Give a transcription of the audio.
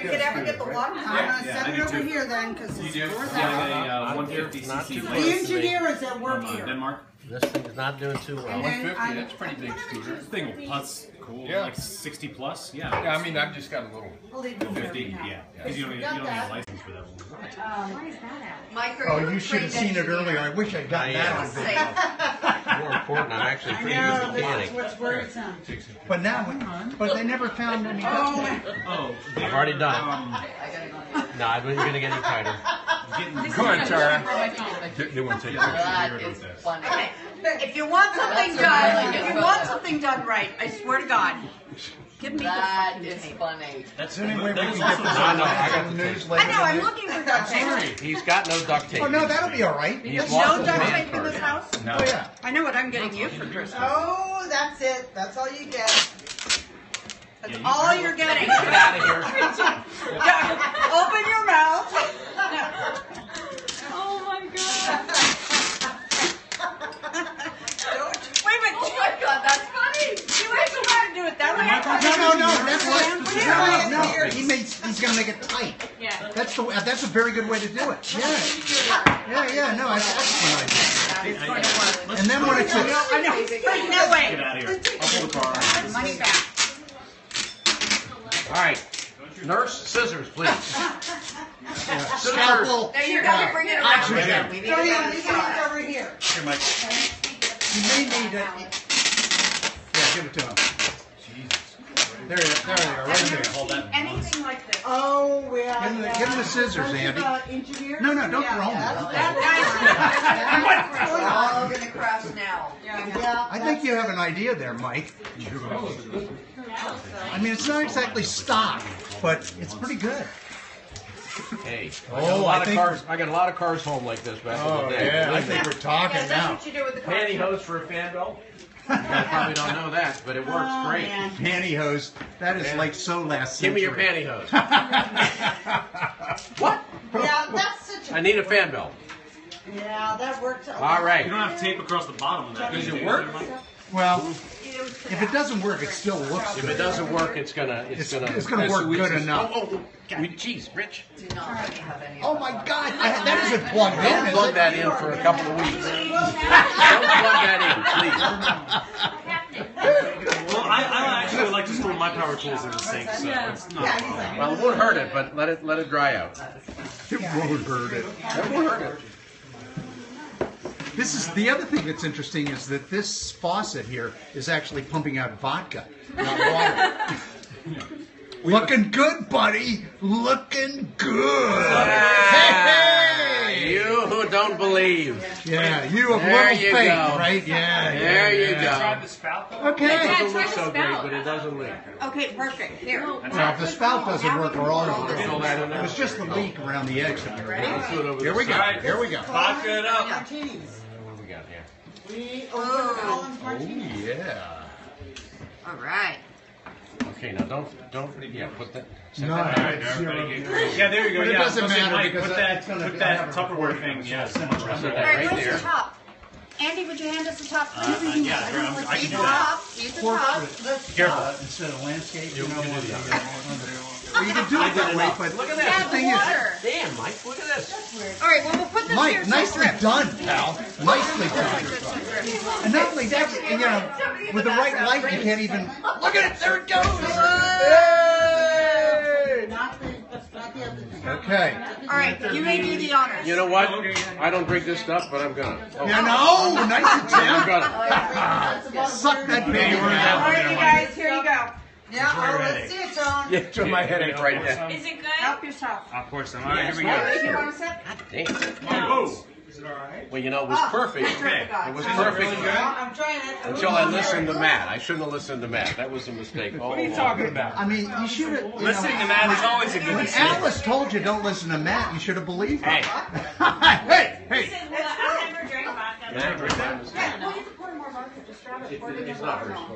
you could ever get the water. I'm gonna set it over here then, because it's $4,000. Yeah, 150cc. The engineer is at work here. Denmark. This thing's not doing too well. 150, that's a pretty big scooter. This thing will putz cool. Yeah. Like 60 plus. Yeah. Yeah, I mean, I've just got a little. I'll leave it 50. here. Yeah. Because you don't need a license for that one. Why is that Mike, Oh, you should have seen it earlier. I wish I'd gotten that on video. More important, I'm actually I pretty know, good at that's mechanic. what's worrisome. But now, but they never found any. Oh, I've already done it. No, I wasn't going to get any tighter. Come on, Tara. They want to take that is funny. Okay. If you want something done, if you want something done right, I swear to God, give me That the is tape. funny. That's the only way we can get this I on know, I got the the tape. newsletter. I know, I'm looking for duct tape. He's got no duct tape. Oh, no, that'll be all right. He's There's lost no his duct man tape in this card. house? No. Oh, yeah. I know what I'm getting you for Christmas. Oh, that's it. That's all you get. That's all you're getting. Get out of here. Open your mouth. Oh my God. Wait a minute. Oh my God, that's funny. You actually want to do it that way? No, that's Yeah. no. He's gonna make it tight. Yeah. That's a very good way to do it. Yeah. No, that's an excellent idea. And then when it's I know. Wait, no way. Get out of here. I'll pull the car. Money back. All right. Nurse, scissors, please. scalpel. Now you gotta bring it around. Oxygen. We need So it yeah, on you the can side. get over here. Here, Mike. You may need it. Yeah, give it to him. There they are, right there. Hold that. Anything like this. Oh, well. Give him the scissors, Andy. Engineer? No, don't throw them. We're all gonna crash now. Yeah. I think you have an idea there, Mike. I mean, it's not exactly stock, but it's pretty good. Hey, Oh, I got a lot of cars home like this back in the day. I think we're talking Yeah, that's now. what you do with the car. Pantyhose for a fan belt? You guys probably don't know that, but it works Oh, great. man. Pantyhose. That is like so last Give me century. your pantyhose. What? Yeah, that's such a... I need a fan belt. Yeah, that works. All right. You don't have tape across the bottom of that. Does it work? Well, if it doesn't work, it still looks If it good. doesn't work, it's gonna It's gonna work good enough. Oh, jeez, Rich. Do not let me have any of Oh that. my God, that isn't plugged Don't in, plug is that it? in for a couple of weeks. Don't plug that in, please. Well, I actually like to store my power tools in the sink, so it's not. Well, it won't hurt it, but let it dry out. It won't hurt it. It won't hurt it. This is the other thing that's interesting is that this faucet here is actually pumping out vodka, not water. Looking good, buddy. Looking good. Hey! You who don't believe. Yeah, you have There little you faith, go. right? Yeah. There you yeah. go. Okay. It doesn't look so great, but it doesn't leak. Okay, perfect. Here. Now, if the spout doesn't work, we're all over Fill that in it. there. It's just the leak around the edge. Let's do it over Here the we go. side. Here we go. Vodka it up. Martinis. What do we got here? We open Collins Oh Martinis. yeah. All right. Okay, now don't put that. set No, that back. Yeah, there you go. But it Yeah, doesn't I was gonna say, matter Mike, because put that's that, gonna- put I have that a Tupperware recording thing. for Yeah, so so much much Set rest that All right, right where's there. the top? Andy, would you hand us the top, please? yeah, sure, I can Use do the that. top. Use the top. Careful. Instead of landscape, you know, can do well, you can do it that way, but Look at Yeah, that. the water. Damn, Mike, look at this. All right, well, we'll put this here. Mike, so nicely it's done, pal. Nicely done. And not only that, you know, with the right light, you can't even. Look at it, there it goes. Yay! Not the other thing. Okay. All right, you may do the honors. You know what? I don't drink this stuff, but I'm gonna. Oh, Yeah, no, nice and I'm Tim. gonna. Suck that baby All down. right, you guys, here you go. Yeah, oh, let's see it, John. Yeah, to my headache right now. Is it good? Help yourself. Of course, all right, here we You go. want to sit? God damn. Oh, Well, you know, it was perfect. It was perfect I'm trying it. until I listened to Matt. I shouldn't have listened to Matt. That was a mistake. What are you talking about? I mean, you should have. listening to Matt is always a good When mistake. Alice told you don't listen to Matt, you should have believed her. Hey. Hey. I'll never drink vodka. Matt, my mistake. Well, you can pour more vodka. Just grab it. Pour it in It's the not water. very strong.